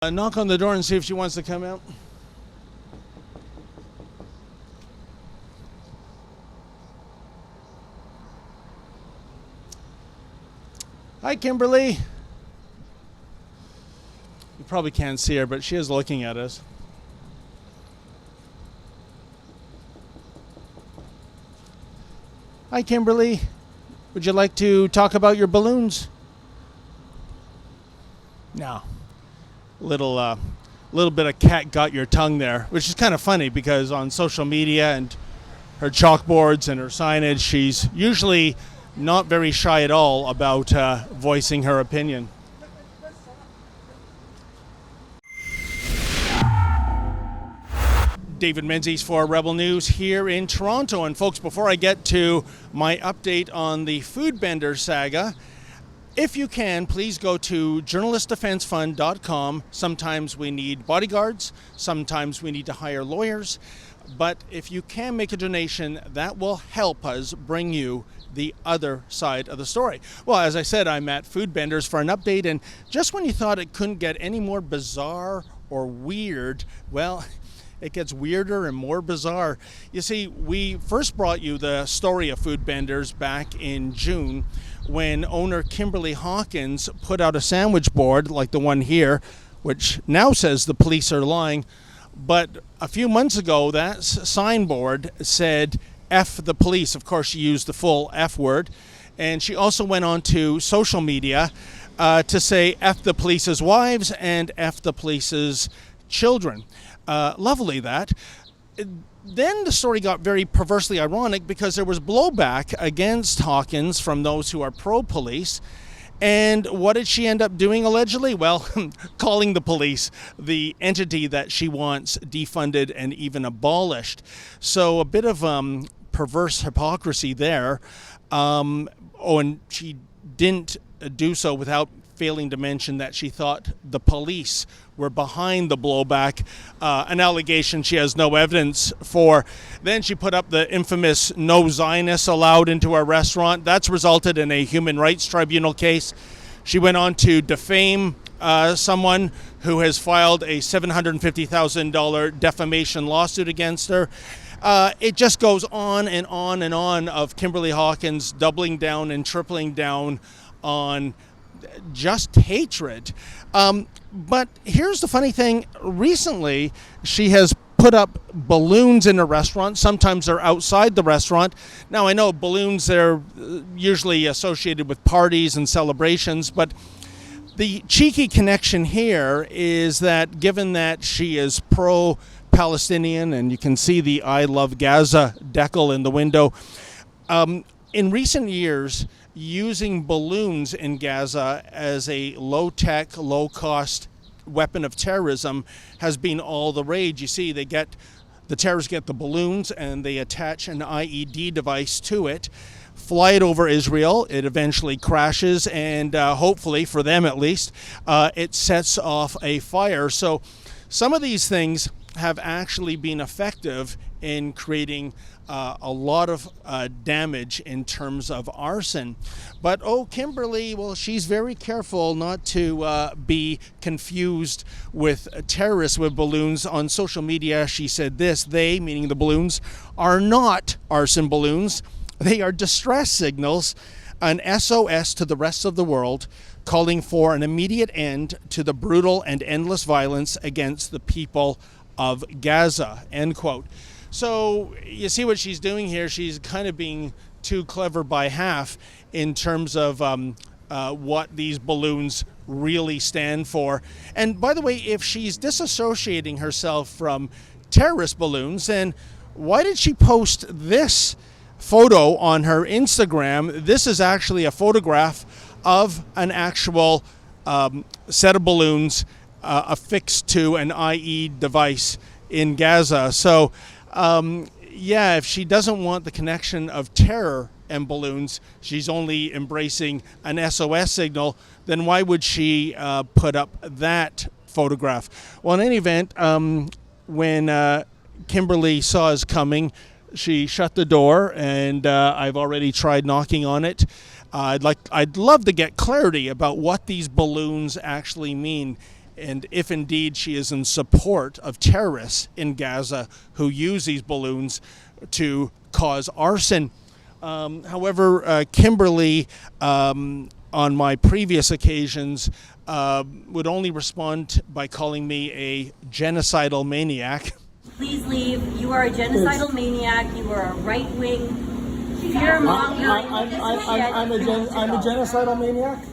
Knock on the door and see if she wants to come out. Hi, Kimberly. You probably can't see her, but she is looking at us. Hi, Kimberly. Would you like to talk about your balloons? No. Little bit of cat got your tongue there, which is kind of funny because on social media and her chalkboards and her signage, she's usually not very shy at all about voicing her opinion. David Menzies for Rebel News here in Toronto. And folks, before I get to my update on the Foodbenders saga, if you can, please go to journalistdefensefund.com. Sometimes we need bodyguards, sometimes we need to hire lawyers, but if you can make a donation, that will help us bring you the other side of the story. Well, as I said, I'm at Foodbenders for an update, and just when you thought it couldn't get any more bizarre or weird, well, it gets weirder and more bizarre. You see, we first brought you the story of Foodbenders back in June when owner Kimberly Hawkins put out a sandwich board like the one here, which now says the police are lying. But a few months ago, that signboard said, F the police. Of course, she used the full F word. And she also went on to social media to say F the police's wives and F the police's children. Lovely that. Then the story got very perversely ironic because there was blowback against Hawkins from those who are pro-police. And what did she end up doing allegedly? Well, calling the police the entity that she wants defunded and even abolished. So a bit of perverse hypocrisy there. And she didn't do so without failing to mention that she thought the police were behind the blowback, an allegation she has no evidence for. Then she put up the infamous "No Zionists Allowed into our restaurant." That's resulted in a human rights tribunal case. She went on to defame someone who has filed a $750,000 defamation lawsuit against her. It just goes on and on and on of Kimberly Hawkins doubling down and tripling down on just hatred. But here's the funny thing. Recently, she has put up balloons in a restaurant. Sometimes they're outside the restaurant. Now, I know balloons, they're usually associated with parties and celebrations, but the cheeky connection here is that given that she is pro-Palestinian, and you can see the I Love Gaza decal in the window, in recent years, using balloons in Gaza as a low-tech, low-cost weapon of terrorism has been all the rage. You see, the terrorists get the balloons and they attach an IED device to it, fly it over Israel, it eventually crashes, and hopefully, for them at least, it sets off a fire. So some of these things have actually been effective in creating a lot of damage in terms of arson. But Kimberly, well, she's very careful not to be confused with terrorists with balloons. On social media, she said this: they, meaning the balloons, are not arson balloons. They are distress signals, an SOS to the rest of the world, calling for an immediate end to the brutal and endless violence against the people of Gaza, end quote. So you see what she's doing here. She's kind of being too clever by half in terms of what these balloons really stand for. And by the way, if she's disassociating herself from terrorist balloons, then why did she post this photo on her Instagram? This is actually a photograph of an actual set of balloons affixed to an IE device in Gaza. So if she doesn't want the connection of terror and balloons, she's only embracing an SOS signal, then why would she put up that photograph? Well, in any event, when Kimberly saw us coming, she shut the door, and I've already tried knocking on it. I'd love to get clarity about what these balloons actually mean. and if indeed she is in support of terrorists in Gaza who use these balloons to cause arson. However, Kimberly, on my previous occasions, would only respond by calling me a genocidal maniac. Please leave. You are a genocidal maniac. You are a right-wing fear-mongering. I'm a genocidal maniac?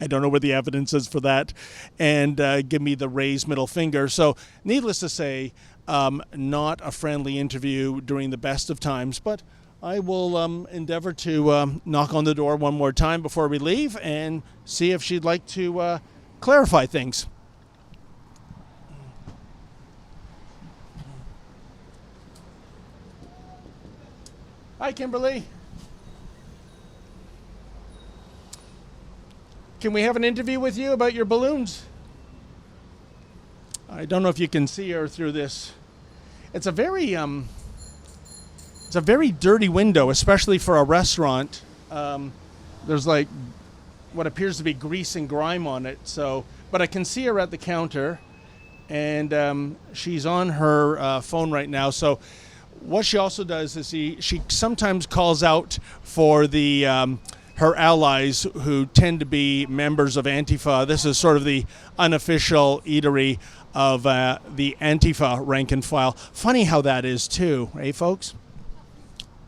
I don't know where the evidence is for that, and give me the raised middle finger. So, needless to say, not a friendly interview during the best of times, but I will endeavor to knock on the door one more time before we leave and see if she'd like to clarify things. Hi, Kimberly. Can we have an interview with you about your balloons? I don't know if you can see her through this. It's a very dirty window, especially for a restaurant. There's like what appears to be grease and grime on it. So, but I can see her at the counter, and she's on her phone right now. So, what she also does is she sometimes calls out for the her allies who tend to be members of Antifa. This is sort of the unofficial eatery of the Antifa rank and file. Funny how that is too, eh, folks?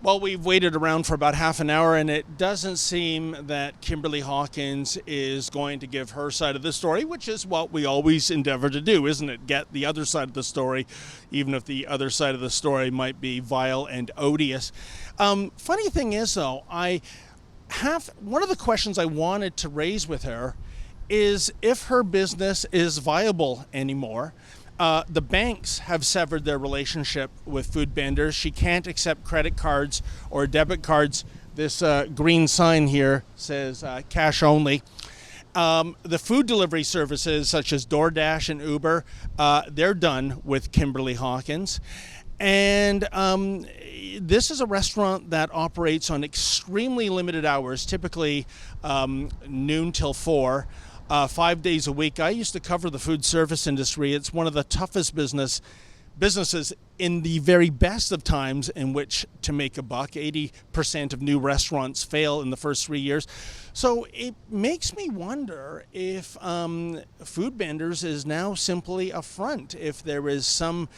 Well, we've waited around for about half an hour, and it doesn't seem that Kimberly Hawkins is going to give her side of the story, which is what we always endeavor to do, isn't it? Get the other side of the story, even if the other side of the story might be vile and odious. Funny thing is, though, one of the questions I wanted to raise with her is if her business is viable anymore. The banks have severed their relationship with Foodbenders. She can't accept credit cards or debit cards. This green sign here says cash only. The food delivery services such as DoorDash and Uber, they're done with Kimberly Hawkins. And this is a restaurant that operates on extremely limited hours, typically noon till 4. 5 days a week. I used to cover the food service industry. It's one of the toughest businesses in the very best of times in which to make a buck. 80% of new restaurants fail in the first 3 years. So it makes me wonder if Foodbenders is now simply a front. If there is some,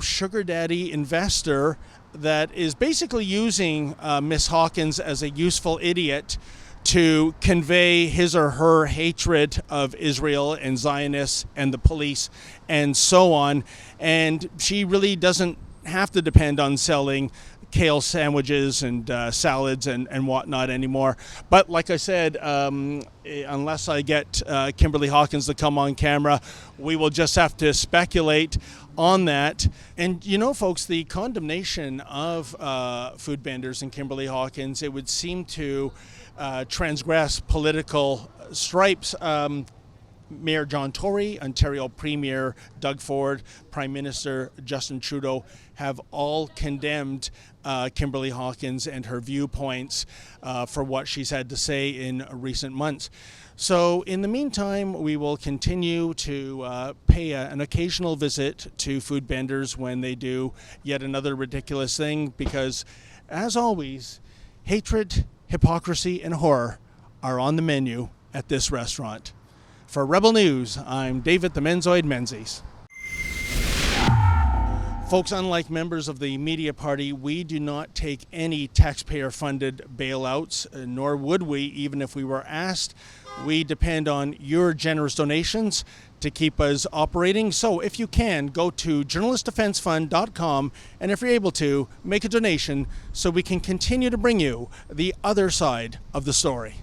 sugar daddy investor that is basically using Miss Hawkins as a useful idiot to convey his or her hatred of Israel and Zionists and the police and so on. And she really doesn't have to depend on selling kale sandwiches and salads and whatnot anymore. But like I said, unless I get Kimberly Hawkins to come on camera, we will just have to speculate on that. And folks, the condemnation of Foodbenders and Kimberly Hawkins, it would seem to transgress political stripes. Mayor John Tory, Ontario Premier Doug Ford, Prime Minister Justin Trudeau have all condemned Kimberly Hawkins and her viewpoints for what she's had to say in recent months. So in the meantime, we will continue to pay an occasional visit to Foodbenders when they do yet another ridiculous thing, because as always, hatred, hypocrisy, and horror are on the menu at this restaurant. For Rebel News, I'm David the Menzoid Menzies. Folks, unlike members of the media party, we do not take any taxpayer-funded bailouts, nor would we, even if we were asked. We depend on your generous donations to keep us operating. So if you can, go to journalistdefensefund.com, and if you're able to, make a donation so we can continue to bring you the other side of the story.